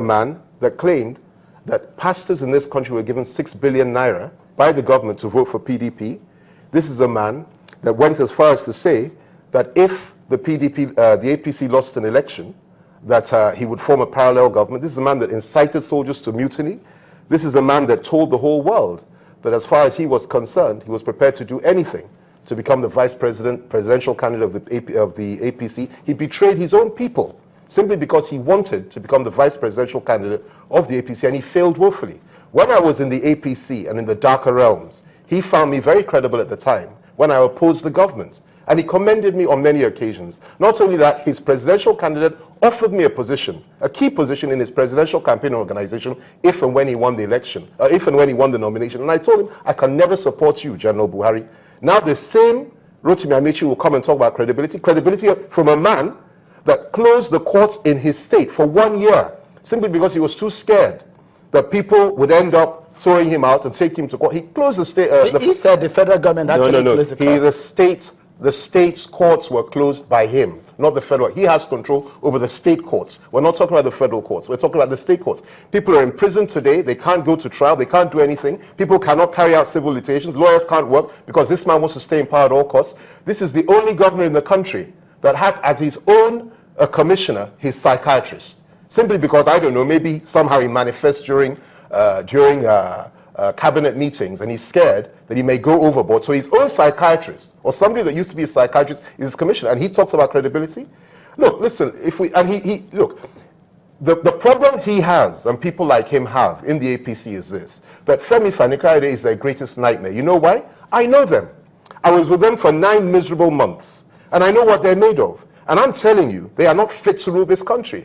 a man that claimed that pastors in this country were given 6 billion naira by the government to vote for PDP. This is a man that went as far as to say that if the APC lost an election, that he would form a parallel government. This is a man that incited soldiers to mutiny. This is a man that told the whole world that as far as he was concerned, he was prepared to do anything to become the presidential candidate of the APC. He betrayed his own people simply because he wanted to become the vice presidential candidate of the APC, and he failed woefully. When I was in the APC and in the darker realms, he found me very credible at the time when I opposed the government. And he commended me on many occasions. Not only that, his presidential candidate offered me a position, a key position in his presidential campaign organization, if and when he won the election, if and when he won the nomination. And I told him, I can never support you, General Buhari. Now the same Rotimi Amaechi will come and talk about credibility. Credibility from a man that closed the courts in his state for 1 year, simply because he was too scared that people would end up throwing him out and taking him to court. He closed the state. He said the federal government actually closed the courts. The state's courts were closed by him, not the federal. He has control over the state courts. We're not talking about the federal courts. We're talking about the state courts. People are in prison today. They can't go to trial. They can't do anything. People cannot carry out civil litigations. Lawyers can't work because this man wants to stay in power at all costs. This is the only governor in the country that has as his own commissioner his psychiatrist. Simply because, I don't know, maybe somehow he manifests during cabinet meetings and he's scared that he may go overboard. So his own psychiatrist, or somebody that used to be a psychiatrist, is his commissioner, and he talks about credibility. Look, listen, the problem he has, and people like him have in the APC, is this, that Femi Fani Kayode is their greatest nightmare. You know why? I know them. I was with them for 9 miserable months, and I know what they're made of. And I'm telling you, they are not fit to rule this country.